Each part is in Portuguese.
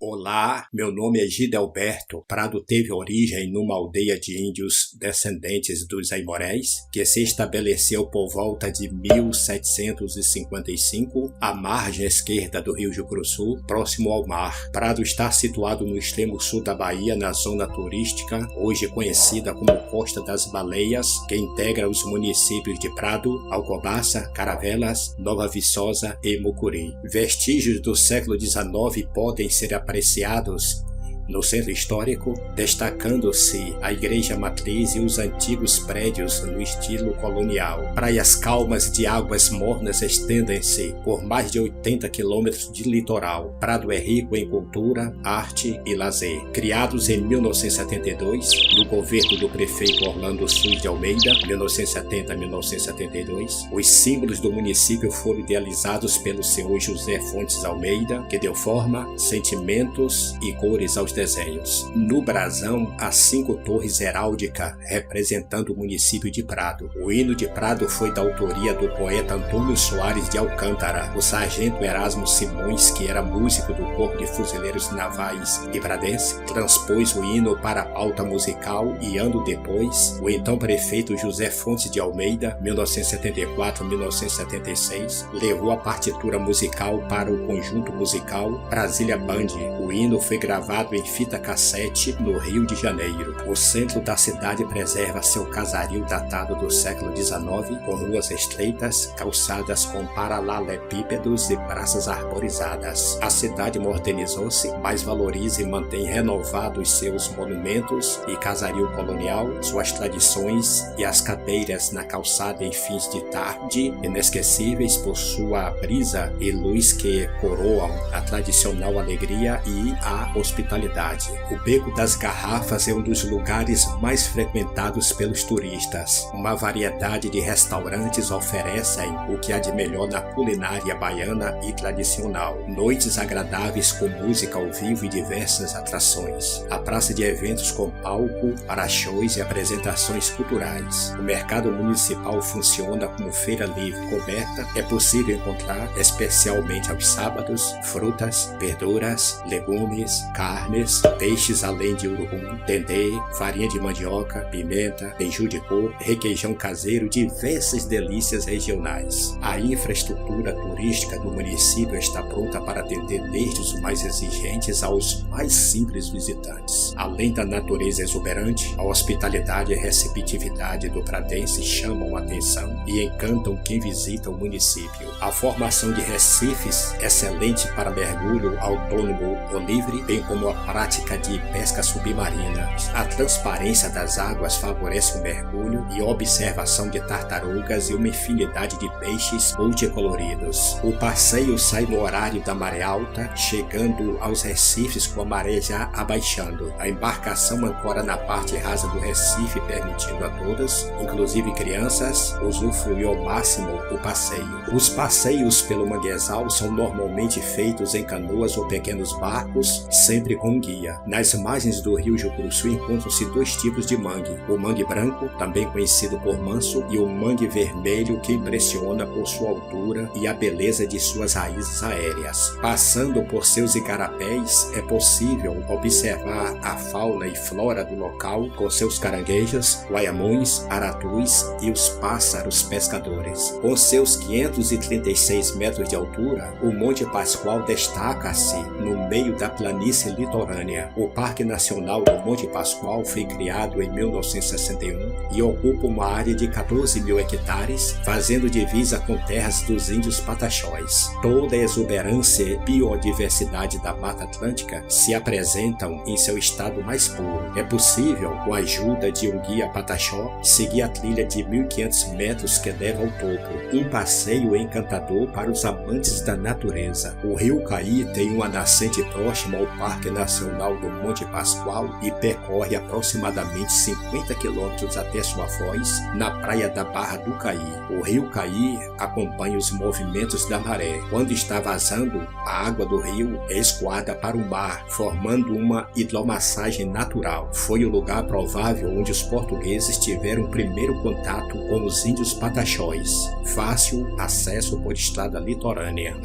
Olá, meu nome é Gidelberto. Prado teve origem numa aldeia de índios descendentes dos Aimorés, que se estabeleceu por volta de 1755, à margem esquerda do Rio Jucuruçu, próximo ao mar. Prado está situado no extremo sul da Bahia, na zona turística, hoje conhecida como Costa das Baleias, que integra os municípios de Prado, Alcobaça, Caravelas, Nova Viçosa e Mucuri. Vestígios do século XIX podem ser apreciados no centro histórico, destacando-se a igreja matriz e os antigos prédios no estilo colonial. Praias calmas de águas mornas estendem-se por mais de 80 quilômetros de litoral. Prado é rico em cultura, arte e lazer. Criados em 1972, no governo do prefeito Orlando Sus de Almeida, 1970-1972, os símbolos do município foram idealizados pelo senhor José Fontes Almeida, que deu forma, sentimentos e cores aos desenhos. No brasão, há 5 torres heráldicas representando o município de Prado. O hino de Prado foi da autoria do poeta Antônio Soares de Alcântara. O sargento Erasmo Simões, que era músico do Corpo de Fuzileiros Navais e Pradense, transpôs o hino para a pauta musical e, ano depois, o então prefeito José Fontes de Almeida, 1974-1976, levou a partitura musical para o conjunto musical Brasília Band. O hino foi gravado em fita cassete no Rio de Janeiro. O centro da cidade preserva seu casario datado do século XIX, com ruas estreitas, calçadas com paralelepípedos e praças arborizadas. A cidade modernizou-se, mas valoriza e mantém renovados seus monumentos e casario colonial, suas tradições e as cadeiras na calçada em fins de tarde, inesquecíveis por sua brisa e luz que coroam a tradicional alegria e a hospitalidade. O Beco das Garrafas é um dos lugares mais frequentados pelos turistas. Uma variedade de restaurantes oferecem o que há de melhor na culinária baiana e tradicional. Noites agradáveis com música ao vivo e diversas atrações. A praça de eventos com palco para shows e apresentações culturais. O mercado municipal funciona como feira livre coberta. É possível encontrar, especialmente aos sábados, frutas, verduras, legumes, carnes, peixes além de urucum, dendê, farinha de mandioca, pimenta, beiju de coco, requeijão caseiro, diversas delícias regionais. A infraestrutura turística do município está pronta para atender desde os mais exigentes aos mais simples visitantes. Além da natureza exuberante, a hospitalidade e a receptividade do pradense chamam a atenção e encantam quem visita o município. A formação de recifes, excelente para mergulho autônomo ou livre, bem como a prática de pesca submarina. A transparência das águas favorece o mergulho e a observação de tartarugas e uma infinidade de peixes multicoloridos. O passeio sai no horário da maré alta, chegando aos recifes com a maré já abaixando. A embarcação ancora na parte rasa do recife, permitindo a todas, inclusive crianças, usufruir ao máximo o passeio. Os passeios pelo manguezal são normalmente feitos em canoas ou pequenos barcos, sempre com guia. Nas margens do rio Jucuruçu encontram-se 2 tipos de mangue: o mangue branco, também conhecido por manso, e o mangue vermelho, que impressiona por sua altura e a beleza de suas raízes aéreas. Passando por seus igarapés, é possível observar a fauna e flora do local, com seus caranguejos, guaiamões, aratus e os pássaros pescadores. Com seus 536 metros de altura, o Monte Pascoal destaca-se no meio da planície litorânea. O Parque Nacional do Monte Pascoal foi criado em 1961 e ocupa uma área de 14 mil hectares, fazendo divisa com terras dos índios pataxós. Toda a exuberância e biodiversidade da Mata Atlântica se apresentam em seu estado mais puro. É possível, com a ajuda de um guia pataxó, seguir a trilha de 1.500 metros que leva ao topo. Um passeio encantador para os amantes da natureza. O Rio Caí tem uma nascente próxima ao Parque Nacional tradicional do Monte Pascoal e percorre aproximadamente 50 quilômetros até sua foz, na praia da Barra do Caí. O rio Caí acompanha os movimentos da maré. Quando está vazando, a água do rio é escoada para o mar, formando uma hidromassagem natural. Foi o lugar provável onde os portugueses tiveram o primeiro contato com os índios pataxós. Fácil acesso por estrada litorânea.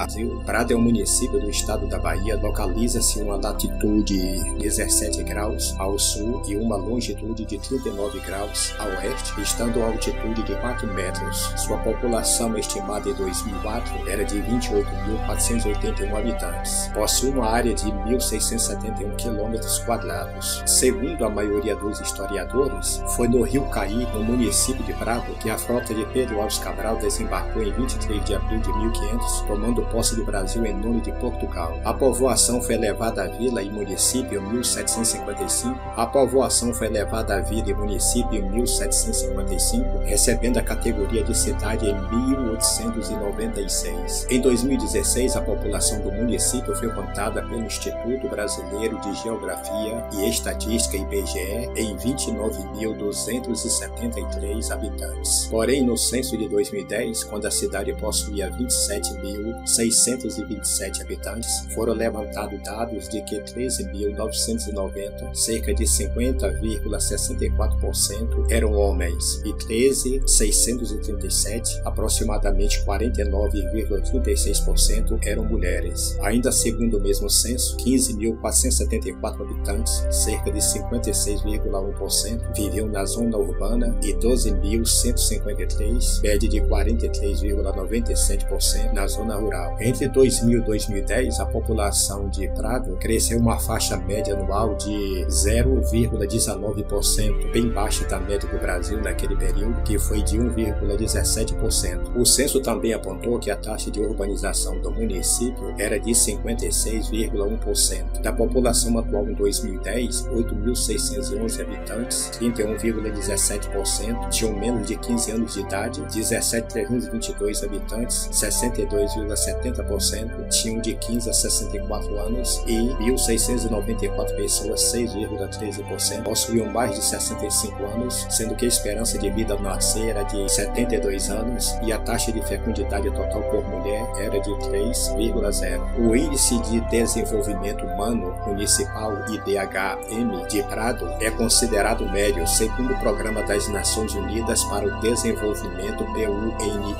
Prado é um município do estado da Bahia, localiza-se em uma latitude de 17 graus ao sul e uma longitude de 39 graus a oeste, estando a altitude de 4 metros. Sua população estimada em 2004 era de 28.481 habitantes. Possui uma área de 1.671 km². Segundo a maioria dos historiadores, foi no rio Caí, no município de Prado, que a frota de Pedro Álvares Cabral desembarcou em 23 de abril de 1500, tomando posse do Brasil em nome de Portugal. A povoação foi levada à vila e município em 1755. Recebendo a categoria de cidade em 1896. Em 2016, a população do município foi contada pelo Instituto Brasileiro de Geografia e Estatística IBGE em 29.273 habitantes. Porém, no censo de 2010, quando a cidade possuía 27.627 habitantes, foram levantados dados de que 13.990, cerca de 50,64%, eram homens e 13.637, aproximadamente 49,36%, eram mulheres. Ainda segundo o mesmo censo, 15.474 habitantes, cerca de 56,1%, viviam na zona urbana e 12.153, média de 43,97% na zona rural. Entre 2000 e 2010, a população de Prado cresceu uma faixa média anual de 0,19%, bem baixa da média do Brasil naquele período, que foi de 1,17%. O censo também apontou que a taxa de urbanização do município era de 56,1%. Da população atual em 2010, 8.611 habitantes, 31,17%, tinham menos de 15 anos de idade, 17.322 habitantes, 62,70%, tinham de 15 a 64 anos e 1.694 pessoas, 6,13%, possuíam mais de 65 anos, sendo que a esperança de vida ao nascer era de 72 anos e a taxa de fecundidade total por mulher era de 3,0. O Índice de Desenvolvimento Humano Municipal IDHM de Prado é considerado médio segundo o Programa das Nações Unidas para o Desenvolvimento PUNUD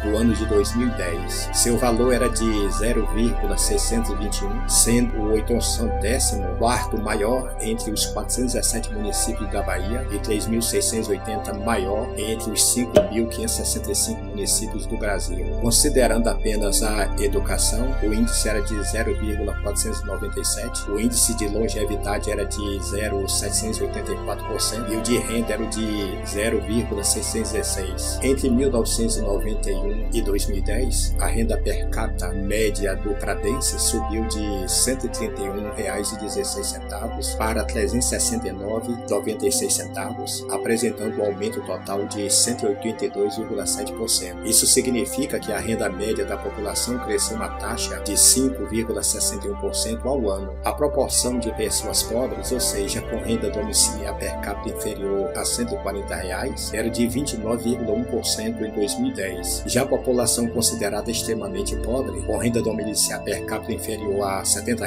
do ano de 2010. Seu valor era de 0,621, sendo o 84º maior entre os 417 municípios da Bahia e 3.680 maior entre os 5.565 municípios do Brasil. Considerando apenas a educação, o índice era de 0,497, o índice de longevidade era de 0,784% e o de renda era de 0,616. Entre 1991 e 2010, a renda per capita média do pradense subiu de R$ 131,16 para R$ 369,96, apresentando um aumento total de 182,7%. Isso significa que a renda média da população cresceu na taxa de 5,61% ao ano. A proporção de pessoas pobres, ou seja, com renda domiciliar per capita inferior a R$ 140, era de 29,1% em 2010. Já a população considerada extremamente pobre, com renda domiciliar per capita inferior a R$ 70,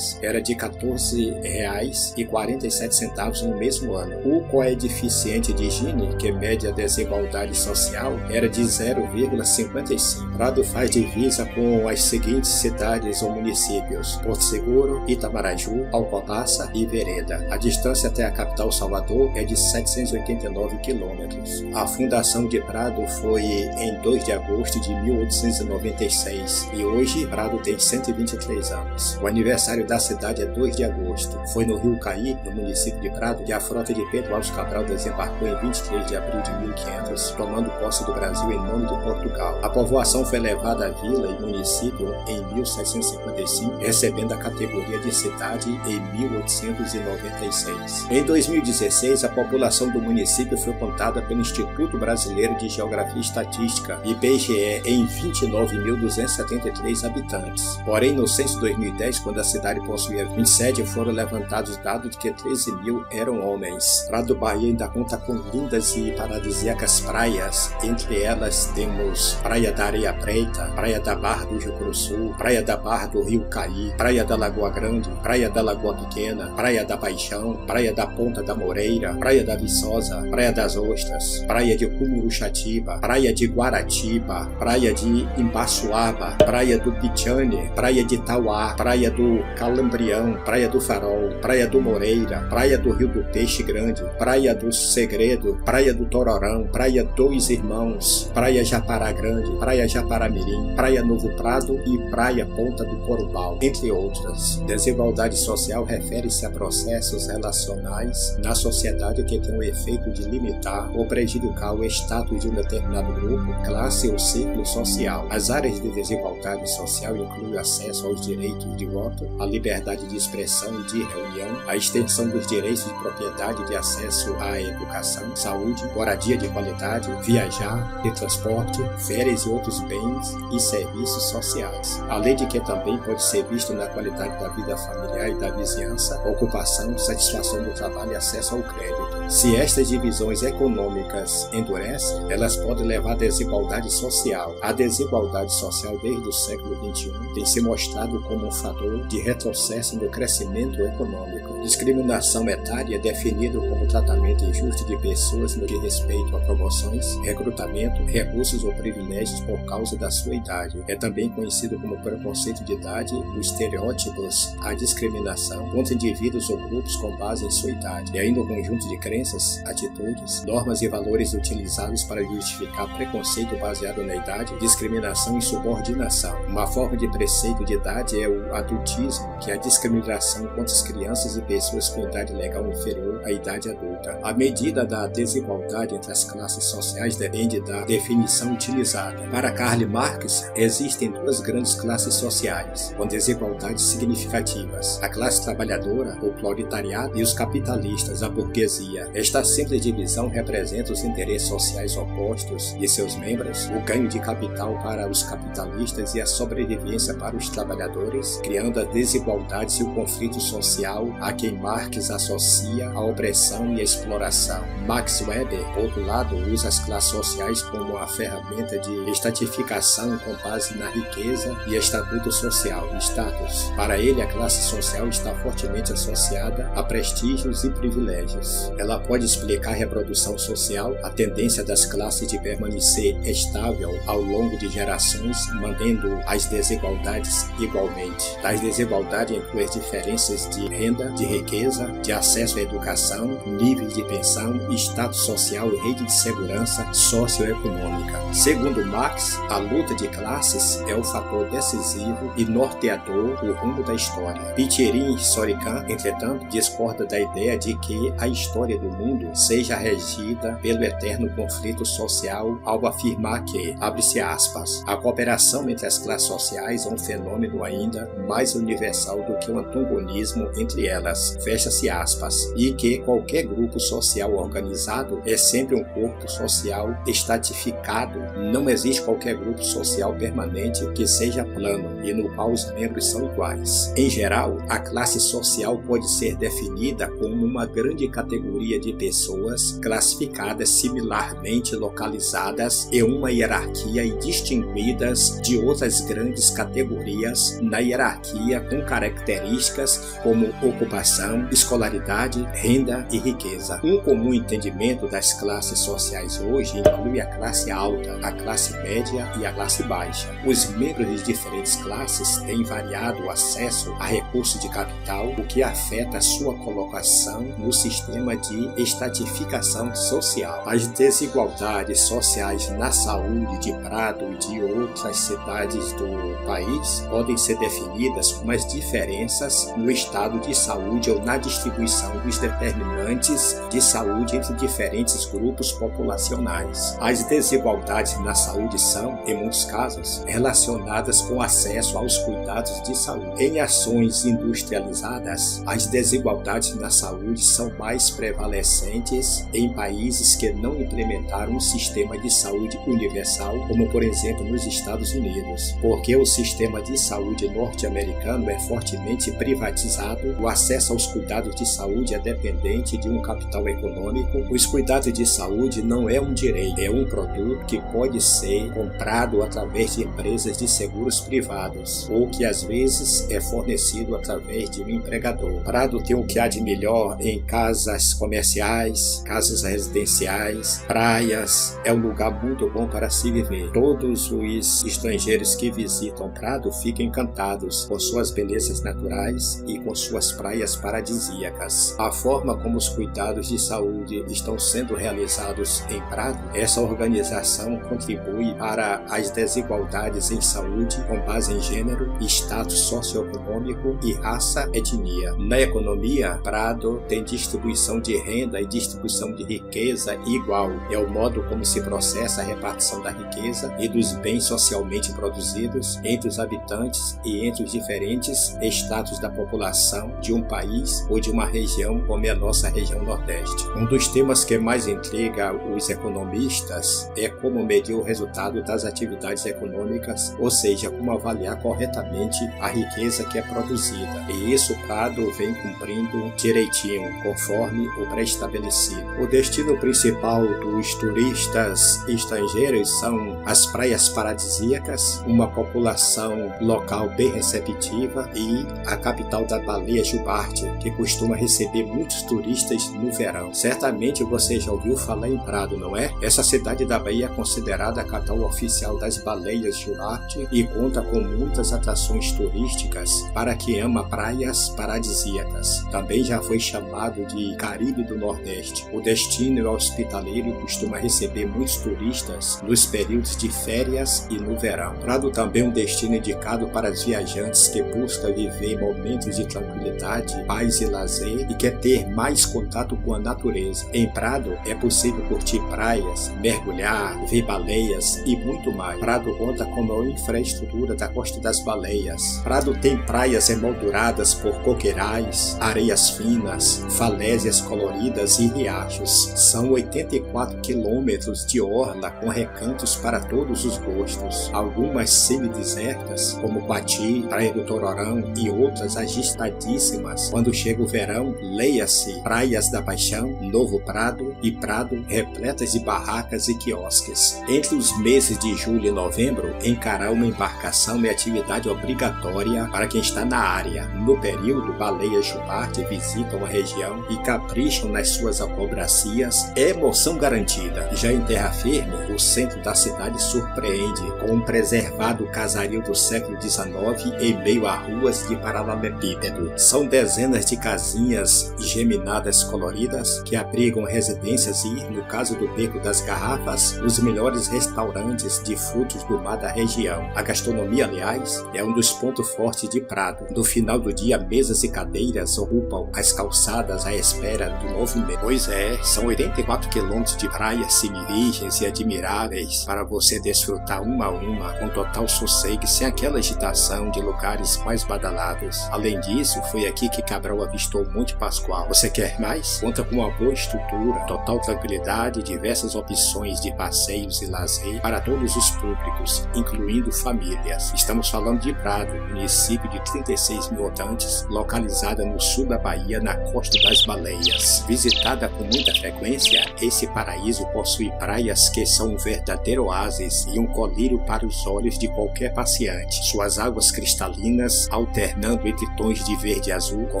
era de R$ 14,47 no mesmo ano. O coeficiente de Gini, que mede a desigualdade social, era de 0,55. Prado faz divisa com as seguintes cidades ou municípios: Porto Seguro, Itamaraju, Alcobaça e Vereda. A distância até a capital Salvador é de 789 quilômetros. A fundação de Prado foi em 2 de agosto de 1896 e hoje Prado tem 123 anos. O aniversário da cidade é 2 de agosto. Foi no rio Caí, no município de Prado, que a frota de Pedro Álvares Cabral desembarcou em 23 de abril de 1500, tomando posse do Brasil em nome de Portugal. A povoação foi levada à vila e município em 1755, recebendo a categoria de cidade em 1896. Em 2016, a população do município foi contada pelo Instituto Brasileiro de Geografia e Estatística, IBGE, em 29.273 habitantes. Porém, no censo 2010, quando a cidade possuía 1927 foram levantados dados de que 13 mil eram homens. Prado do Bahia ainda conta com lindas e paradisíacas praias. Entre elas temos Praia da Areia Preta, Praia da Barra do Jucuruçu, Praia da Barra do Rio Caí, Praia da Lagoa Grande, Praia da Lagoa Pequena, Praia da Paixão, Praia da Ponta da Moreira, Praia da Viçosa, Praia das Ostras, Praia de Cumuruxatiba, Praia de Guaratiba, Praia de Imbaçuaba, Praia do Pichane, Praia de Itauá, Praia do Calambrião, Praia do Farol, Praia do Moreira, Praia do Rio do Peixe Grande, Praia do Segredo, Praia do Tororão, Praia Dois Irmãos, Praia Japará Grande, Praia Japaramirim, Praia Novo Prado e Praia Ponta do Corumbau, entre outras. Desigualdade social refere-se a processos relacionais na sociedade que têm o efeito de limitar ou prejudicar o status de um determinado grupo, classe ou círculo social. As áreas de desigualdade social incluem o acesso aos direitos de voto, a liberdade de expressão e de reunião, a extensão dos direitos de propriedade, de acesso à educação, saúde, moradia de qualidade, viajar, de transporte, férias e outros bens e serviços sociais. Além de que também pode ser visto na qualidade da vida familiar e da vizinhança, ocupação, satisfação do trabalho e acesso ao crédito. Se estas divisões econômicas endurecem, elas podem levar à desigualdade social. A desigualdade social desde o século XXI tem se mostrado como um fator de retrocesso no crescimento econômico. Discriminação etária é definido como tratamento injusto de pessoas no que respeita a promoções, recrutamento, recursos ou privilégios por causa da sua idade. É também conhecido como preconceito de idade, os estereótipos, a discriminação contra indivíduos ou grupos com base em sua idade, e ainda um conjunto de crenças, atitudes, normas e valores utilizados para justificar preconceito baseado na idade, discriminação e subordinação. Uma forma de preceito de idade é o adultismo, que é a discriminação contra as crianças e pessoas com idade legal inferior à idade adulta. A medida da desigualdade entre as classes sociais depende da definição utilizada. Para Karl Marx, existem duas grandes classes sociais, com desigualdades significativas: a classe trabalhadora, o proletariado, e os capitalistas, a burguesia. Esta simples divisão representa os interesses sociais opostos de seus membros, o ganho de capital para os capitalistas e a sobrevivência para os trabalhadores, criando as desigualdades e o conflito social a quem Marx associa a opressão e a exploração. Max Weber, por outro lado, usa as classes sociais como uma ferramenta de estratificação com base na riqueza e estatuto social, status. Para ele, a classe social está fortemente associada a prestígios e privilégios. Ela pode explicar a reprodução social, a tendência das classes de permanecer estável ao longo de gerações, mantendo as desigualdades igualmente. Tais desigualdades incluem as diferenças de renda, de riqueza, de acesso à educação, nível de pensão, status social e rede de segurança socioeconômica. Segundo Marx, a luta de classes é o fator decisivo e norteador do rumo da história. Pitcherin Sorican, entretanto, discorda da ideia de que a história do mundo seja regida pelo eterno conflito social ao afirmar que, abre-se aspas, a cooperação entre as classes sociais é um fenômeno ainda mais universal do que o antagonismo entre elas, fecha-se aspas, e que qualquer grupo social organizado é sempre um corpo social estratificado. Não existe qualquer grupo social permanente que seja plano e no qual os membros são iguais. Em geral, a classe social pode ser definida como uma grande categoria de pessoas classificadas similarmente localizadas em uma hierarquia e distinguidas de outras grandes categorias na hierarquia com características como ocupação, escolaridade, renda e riqueza. Um comum entendimento das classes sociais hoje inclui a classe alta, a classe média e a classe baixa. Os membros de diferentes classes têm variado acesso a recursos de capital, o que afeta a sua colocação no sistema de estratificação social. As desigualdades sociais na saúde de Prado e de outras cidades do país podem ser definidas como as diferenças no estado de saúde ou na distribuição dos determinantes de saúde entre diferentes grupos populacionais. As desigualdades na saúde são, em muitos casos, relacionadas com o acesso aos cuidados de saúde. Em ações industrializadas, as desigualdades na saúde são mais prevalecentes em países que não implementaram um sistema de saúde universal, como por exemplo nos Estados Unidos, porque o sistema de saúde norte-americano é fortemente totalmente privatizado, o acesso aos cuidados de saúde é dependente de um capital econômico. Os cuidados de saúde não é um direito, é um produto que pode ser comprado através de empresas de seguros privados, ou que às vezes é fornecido através de um empregador. Prado tem o que há de melhor em casas comerciais, casas residenciais, praias. É um lugar muito bom para se viver. Todos os estrangeiros que visitam Prado ficam encantados com suas belezas naturais e com suas praias paradisíacas. A forma como os cuidados de saúde estão sendo realizados em Prado, essa organização contribui para as desigualdades em saúde com base em gênero, status socioeconômico e raça, etnia. Na economia, Prado tem distribuição de renda e distribuição de riqueza igual. É o modo como se processa a repartição da riqueza e dos bens socialmente produzidos entre os habitantes e entre os diferentes estratos da população de um país ou de uma região como é a nossa região Nordeste. Um dos temas que mais intriga os economistas é como medir o resultado das atividades econômicas, ou seja, como avaliar corretamente a riqueza que é produzida. E isso Prado vem cumprindo direitinho, conforme o pré-estabelecido. O destino principal dos turistas estrangeiros são as praias paradisíacas, uma população local bem receptiva e a capital da baleia jubarte, que costuma receber muitos turistas no verão. Certamente você já ouviu falar em Prado, não é? Essa cidade da Bahia é considerada a capital oficial das baleias jubarte e conta com muitas atrações turísticas para quem ama praias paradisíacas. Também já foi chamado de Caribe do Nordeste. O destino hospitaleiro costuma receber muitos turistas nos períodos de férias e no verão. Prado também é um destino indicado para os viajantes que buscam viver momentos de tranquilidade, paz e lazer e quer ter mais contato com a natureza. Em Prado é possível curtir praias, mergulhar, ver baleias e muito mais. Prado conta com a maior infraestrutura da Costa das Baleias. Prado tem praias emolduradas por coqueirais, areias finas, falésias coloridas e riachos. São 84 quilômetros de orla com recantos para todos os gostos. Algumas semidesertas, como Coati, Praia do Tororão e outras agitadíssimas. Quando chega o verão, leia-se Praias da Paixão, Novo Prado e Prado repletas de barracas e quiosques. Entre os meses de julho e novembro, encarar uma embarcação é atividade obrigatória para quem está na área. No período, baleias jubarte visitam a região e capricham nas suas acobracias. É emoção garantida. Já em terra firme, o centro da cidade surpreende com um preservado casario do século XIX em meio a ruas de paralelepípedo. São dezenas de casinhas geminadas coloridas que abrigam residências e, no caso do Beco das Garrafas, os melhores restaurantes de frutos do mar da região. A gastronomia, aliás, é um dos pontos fortes de Prado. No final do dia, mesas e cadeiras ocupam as calçadas à espera do movimento. Pois é, são 84 quilômetros de praias semivirgens e admiráveis para você desfrutar uma a uma com total sossego sem aquela agitação de lugares mais badalados. Além disso, foi aqui que Cabral avistou o Monte Pascoal. Você quer mais? Conta com uma boa estrutura, total tranquilidade e diversas opções de passeios e lazer para todos os públicos, incluindo famílias. Estamos falando de Prado, município de 36 mil habitantes, localizada no sul da Bahia, na Costa das Baleias. Visitada com muita frequência, esse paraíso possui praias que são um verdadeiro oásis e um colírio para os olhos de qualquer passeante. Suas águas cristalinas, alternando entre tons de verde e azul, com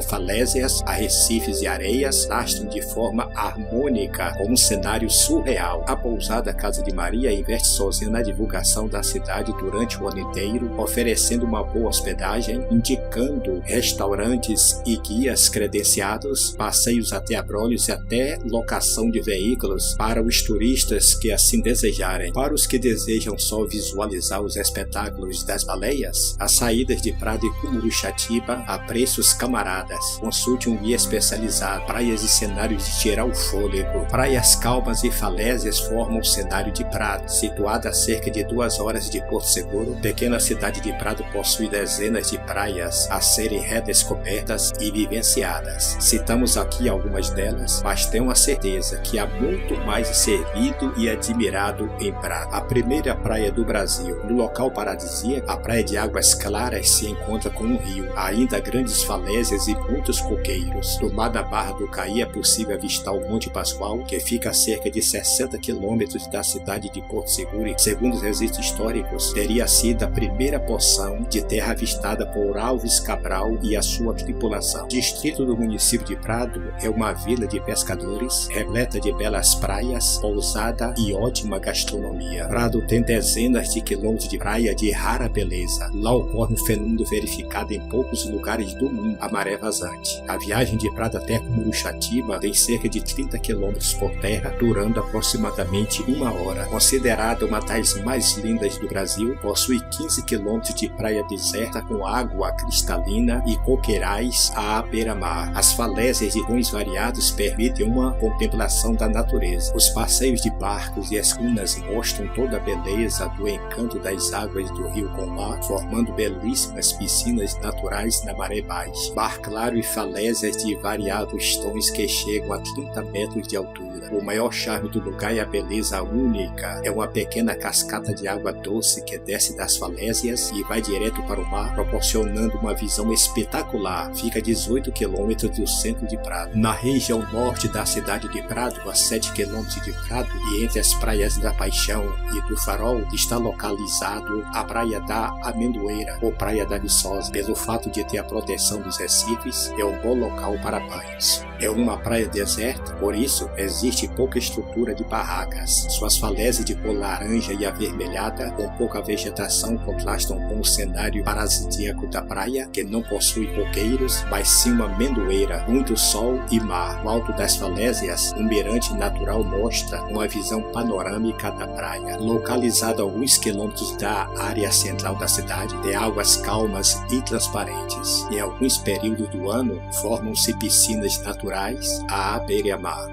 falésias, arrecifes e areias, lastram de forma harmônica com um cenário surreal. A pousada Casa de Maria investe sozinha na divulgação da cidade durante o ano inteiro, oferecendo uma boa hospedagem, indicando restaurantes e guias credenciados, passeios até Abrolhos e até locação de veículos para os turistas que assim desejarem. Para os que desejam só visualizar os espetáculos das baleias, as saídas de Prado e Cumuruxatiba a preços camaradas. Consulte um guia especializado. Praias e cenários de tirar o fôlego. Praias calmas e falésias formam o cenário de Prado. Situada a cerca de 2 horas de Porto Seguro, a pequena cidade de Prado possui dezenas de praias a serem redescobertas e vivenciadas. Citamos aqui algumas delas, mas tenho a certeza que há muito mais servido e admirado em Prado. A primeira praia do Brasil. No local paradisíaco, a praia de águas claras se encontra com um rio, rio. Há ainda grandes falésias e muitos coqueiros. Do mar da Barra do Caí é possível avistar o Monte Pascoal, que fica a cerca de 60 quilômetros da cidade de Porto Seguro e, segundo os registros históricos, teria sido a primeira porção de terra avistada por Alves Cabral e a sua tripulação. O distrito do município de Prado é uma vila de pescadores, repleta de belas praias, pousada e ótima gastronomia. Prado tem dezenas de quilômetros de praia de rara beleza. Lá ocorre um fenômeno verificado em poucos lugares do mundo, a maré vazante. A viagem de Prado até Cumuruxatiba tem cerca de 30 quilômetros por terra, durando aproximadamente 1 hora. Considerada uma das mais lindas do Brasil, possui 15 quilômetros de praia deserta com água cristalina e coqueirais à beira-mar. As falésias de tons variados permitem uma contemplação da natureza. Os passeios de barcos e escunas mostram toda a beleza do encanto das águas do rio Combá, formando belíssimas piscinas naturais na maré baixa. Mar claro e falésias de variados tons que chegam a 30 metros de altura. O maior charme do lugar é a beleza única. É uma pequena cascata de água doce que desce das falésias e vai direto para o mar, proporcionando uma visão espetacular. Fica a 18 quilômetros do centro de Prado. Na região norte da cidade de Prado, a 7 quilômetros de Prado, e entre as praias da Paixão e do Farol, está localizado a Praia da Amendoeira, ou Praia da Viçosa. Pelo fato de ter a proteção dos recifes, é um bom local para banhos. É uma praia deserta, por isso existe pouca estrutura de barracas. Suas falésias de cor laranja e avermelhada, com pouca vegetação, contrastam com o cenário paradisíaco da praia, que não possui coqueiros, mas sim uma amendoeira, muito sol e mar. No alto das falésias, um mirante natural mostra uma visão panorâmica da praia. Localizado a alguns quilômetros da área central da cidade, tem águas calmas e transparentes. Em alguns períodos do ano, formam-se piscinas naturais à beira-mar.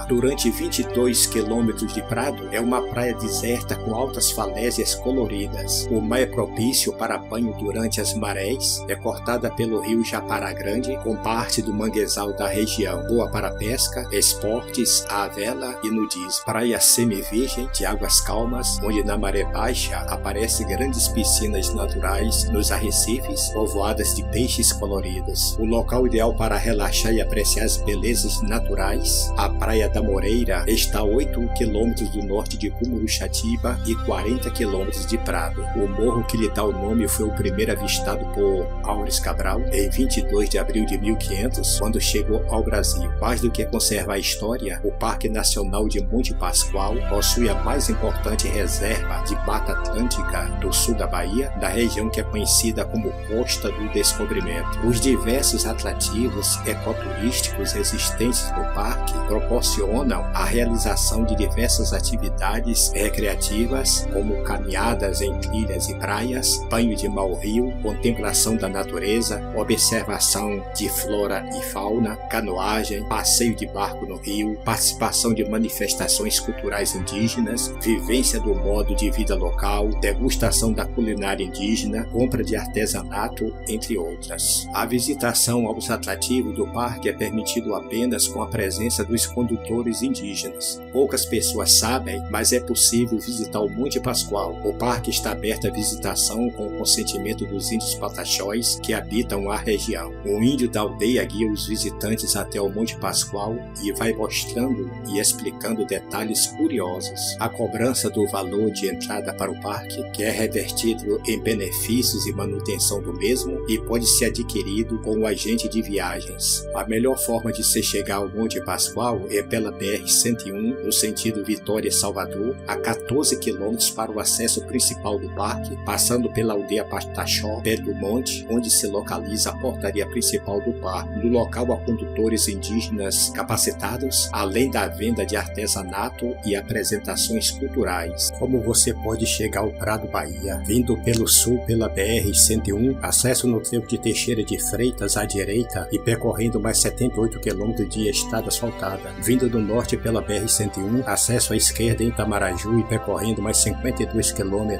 Durante 22 quilômetros de Prado, é uma praia deserta com altas falésias coloridas. O mar é propício para banho durante as marés, é cortada pelo rio Japara Grande, com parte do manguezal da região. Boa para pesca, esportes, à vela e nudismo. Praia semi-virgem, de águas calmas, onde na maré baixa aparecem grandes piscinas naturais nos arrecifes, povoadas de peixes coloridos. O local ideal para relaxar e apreciar as belezas naturais, a Praia da Moreira está a 8 quilômetros do norte de Cumuruxatiba e 40 quilômetros de Prado. O morro que lhe dá o nome foi o primeiro avistado por Alves Cabral em 22 de abril de 1500, quando chegou ao Brasil. Mais do que conservar a história, o Parque Nacional de Monte Pascoal possui a mais importante reserva de Mata Atlântica do sul da Bahia, da região que é conhecida como Costa do Descobrimento. Os diversos atrativos ecoturísticos existentes no parque proporcionam a realização de diversas atividades recreativas, como caminhadas em trilhas e praias, banho de mar rio, contemplação da natureza, observação de flora e fauna, canoagem, passeio de barco no rio, participação de manifestações culturais indígenas, vivência do modo de vida local, degustação da culinária indígena, compra de artesanato, entre outras. A visitação aos atrativos do parque é permitido apenas com a presença dos condutores indígenas. Poucas pessoas sabem, mas é possível visitar o Monte Pascoal. O parque está aberto à visitação com o consentimento dos índios pataxós que habitam a região. Um índio da aldeia guia os visitantes até o Monte Pascoal e vai mostrando e explicando detalhes curiosos. A cobrança do valor de entrada para o parque, que é revertido em benefícios e manutenção do mesmo, e pode ser adquirido com o agente de viagens. A melhor forma de se chegar ao Monte Pascoal é pela BR-101, no sentido Vitória-Salvador, a 14 km para o acesso principal do parque, passando pela aldeia Pataxó, perto do monte, onde se localiza a portaria principal do parque. No local há condutores indígenas capacitados, além da venda de artesanato e apresentações culturais. Como você pode chegar ao Prado, Bahia? Vindo pelo sul pela BR-101, acesso no trevo de Teixeira de Freitas à direita e percorrendo mais 78 km de estrada asfaltada. Vindo do norte pela BR-101, acesso à esquerda em Itamaraju e percorrendo mais 52 km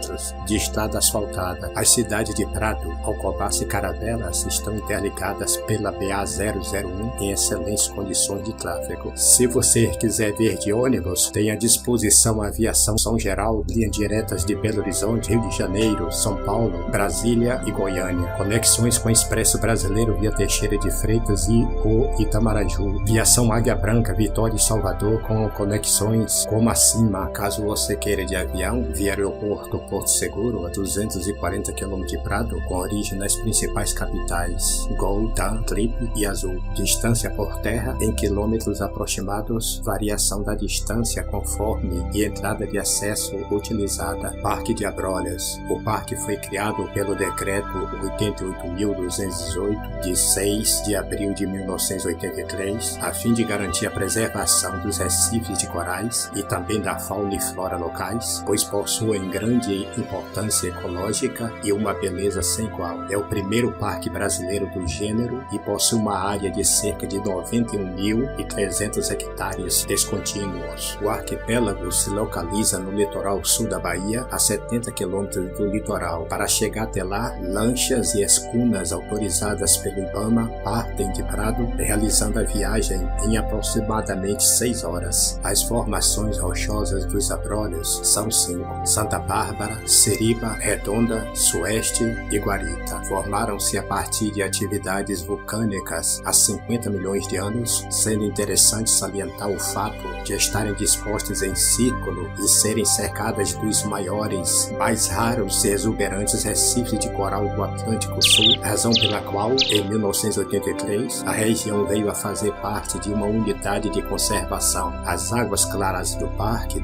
de estrada asfaltada. As cidades de Prado, Alcobaça e Caravelas estão interligadas pela BA-001 em excelentes condições de tráfego. Se você quiser vir de ônibus, tem à disposição a aviação São Geral, linhas diretas de Belo Horizonte, Rio de Janeiro, São Paulo, Brasília e Goiânia. Conexões com o Expresso Brasileiro via Teixeira de Freitas e o Itamaraju. Viação Águia Branca, Vitória e Salvador com conexões como acima. Caso você queira de avião, via aeroporto Porto Seguro, a 240 km de Prado, com origem nas principais capitais Gol, TAM, Trip e Azul. Distância por terra em quilômetros aproximados, variação da distância conforme e entrada de acesso utilizada. Parque de Abrolhos. O parque foi criado pelo Decreto 88.218 de 6 de abril de 1983, a fim de garantir a preservação dos recifes de corais e também da fauna e flora locais, pois possuem grande importância ecológica e uma beleza sem igual. É o primeiro parque brasileiro do gênero e possui uma área de cerca de 91.300 hectares descontínuos. O arquipélago se localiza no litoral sul da Bahia, a 70 km do litoral. Para chegar até lá, lanchas e escunas autorizadas pelo IBAMA partem de Prado, realizando a viagem em aproximadamente 6 horas. As formações rochosas dos Abrolhos são 5: Santa Bárbara, Seriba, Redonda, Sueste e Guarita. Formaram-se a partir de atividades vulcânicas há 50 milhões de anos, sendo interessante salientar o fato de estarem dispostas em círculo e serem cercadas dos maiores, mais raros e exuberantes recifes de coral do Atlântico Sul, razão pela qual, em 1983, a região veio a fazer parte de uma unidade de conservação. As águas claras do parque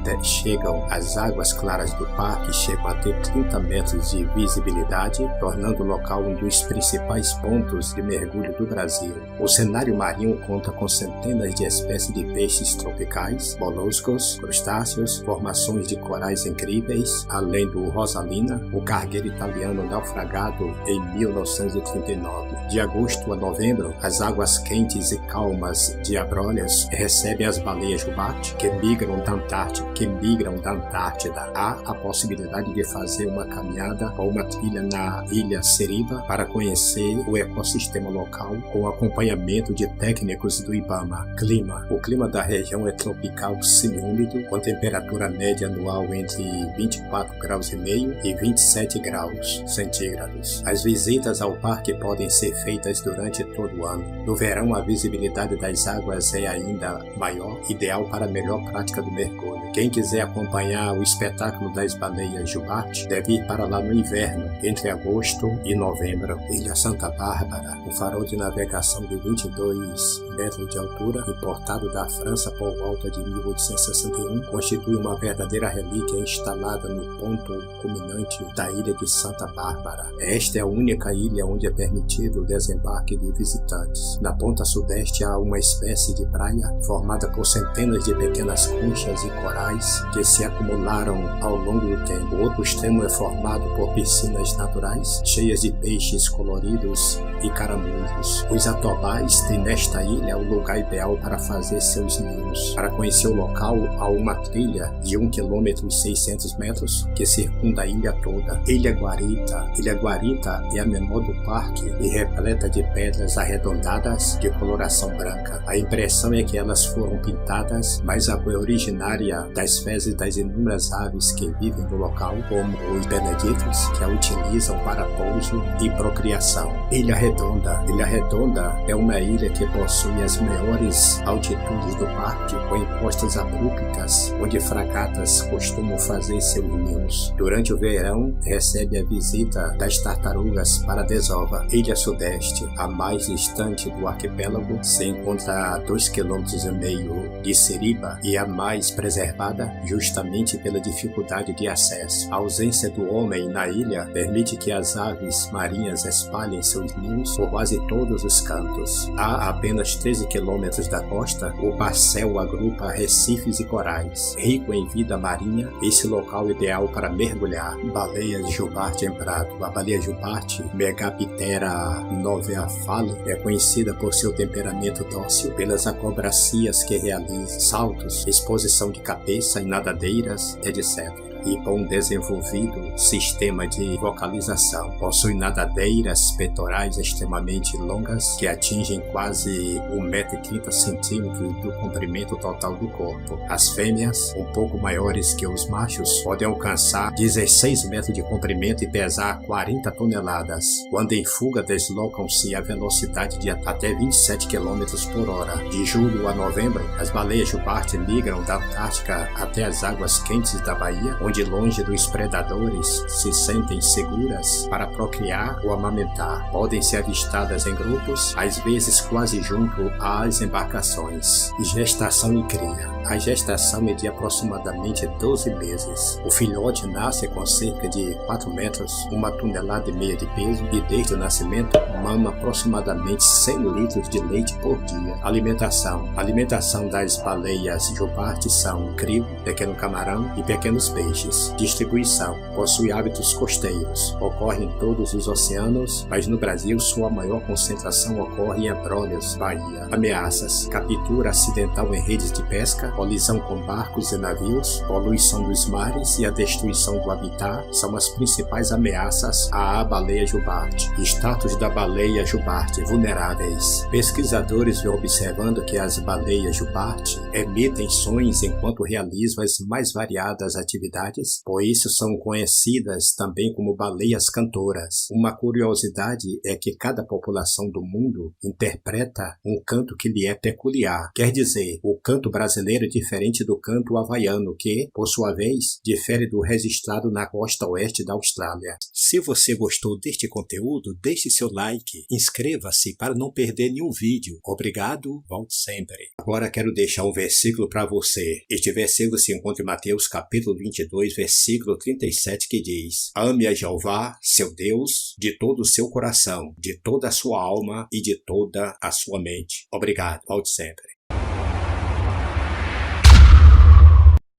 chegam a ter 30 metros de visibilidade, tornando o local um dos principais pontos de mergulho do Brasil. O cenário marinho conta com centenas de espécies de peixes tropicais, moluscos, crustáceos, formações de corais incríveis, além do Rosalina, o cargueiro italiano naufragado em 1939. De agosto a novembro, as águas quentes e calmas de Abrolhos recebem as baleias jubarte que migram da Antártida. Há a possibilidade de fazer uma caminhada ou uma trilha na ilha Seriba para conhecer o ecossistema local com acompanhamento de técnicos do IBAMA. Clima. O clima da região é tropical semiúmido, com temperatura média anual entre 24,5 graus e 27 graus centígrados. As visitas ao parque podem ser feitas durante todo o ano. No verão, a visibilidade das águas é ainda maior, ideal para a melhor prática do mergulho. Quem quiser acompanhar o espetáculo das baleias jubarte deve ir para lá no inverno, entre agosto e novembro. Ilha Santa Bárbara, um farol de navegação de 22 metros de altura, importado da França por volta de 1861, constitui uma verdadeira relíquia instalada no ponto culminante da ilha de Santa Bárbara. Esta é a única ilha onde é permitido o desembarque de visitantes. Na ponta sudeste há uma espécie de praia formada por centenas de pequenas conchas e corais que se acumularam ao longo do tempo. O outro extremo é formado por piscinas naturais cheias de peixes coloridos e caramujos. Os atobais têm nesta ilha o lugar ideal para fazer seus ninhos. Para conhecer o local, há uma trilha de 1 km e 600 metros que circunda a ilha toda. Ilha Guarita. Ilha Guarita é a menor do parque e repleta de pedras arredondadas de coloração branca. A impressão é que elas foram pintadas, mas a cor originária das fezes das inúmeras aves que vivem no local, como os beneditos, que a utilizam para pouso e procriação. Ilha Redonda. Ilha Redonda é uma ilha que possui as maiores altitudes do parque, com encostas abruptas, onde fragatas costumam fazer seus ninhos. Durante o verão, recebe a visita das tartarugas para a desova. Ilha Sudeste, a mais distante do arquipélago, se encontra a 2,5 km de Seriba e a mais preservada justamente pela dificuldade de acesso. A ausência do homem na ilha permite que as aves marinhas espalhem seus ninhos por quase todos os cantos. A apenas 13 km da costa, o Parcel agrupa recifes e corais. Rico em vida marinha, esse local ideal para mergulhar. Baleias jubarte em Prado. A baleia jubarte, Megaptera noveafala, é conhecida conhecida por seu temperamento dócil, pelas acrobacias que realiza, saltos, exposição de cabeça e nadadeiras, etc. E bom desenvolvido sistema de vocalização. Possui nadadeiras pectorais extremamente longas que atingem quase 1,30 m do comprimento total do corpo. As fêmeas, um pouco maiores que os machos, podem alcançar 16 metros de comprimento e pesar 40 toneladas. Quando em fuga, deslocam-se a velocidade de até 27 km por hora. De julho a novembro, as baleias jubarte migram da Antártica até as águas quentes da Bahia, onde longe dos predadores se sentem seguras para procriar ou amamentar. Podem ser avistadas em grupos, às vezes quase junto às embarcações. Gestação e cria. A gestação é de aproximadamente 12 meses. O filhote nasce com cerca de 4 metros, 1,5 tonelada de peso e desde o nascimento mama aproximadamente 100 litros de leite por dia. Alimentação. A alimentação das baleias jubarte são crio, pequeno camarão e pequenos peixes. Distribuição. Possui hábitos costeiros. Ocorre em todos os oceanos, mas no Brasil sua maior concentração ocorre em Abrolhos, Bahia. Ameaças. Captura acidental em redes de pesca, colisão com barcos e navios, poluição dos mares e a destruição do habitat são as principais ameaças à baleia jubarte. Status da baleia jubarte: vulneráveis. Pesquisadores vêm observando que as baleias jubarte emitem sons enquanto realizam as mais variadas atividades, por isso são conhecidas também como baleias cantoras. Uma curiosidade é que cada população do mundo interpreta um canto que lhe é peculiar. Quer dizer, o canto brasileiro é diferente do canto havaiano, que, por sua vez, difere do registrado na costa oeste da Austrália. Se você gostou deste conteúdo, deixe seu like, inscreva-se para não perder nenhum vídeo. Obrigado, volte sempre. Agora quero deixar um versículo para você. Este versículo se encontra em Mateus capítulo 22, versículo 37, que diz: Ame a Jeová, seu Deus, de todo o seu coração, de toda a sua alma e de toda a sua mente. Obrigado, volte sempre.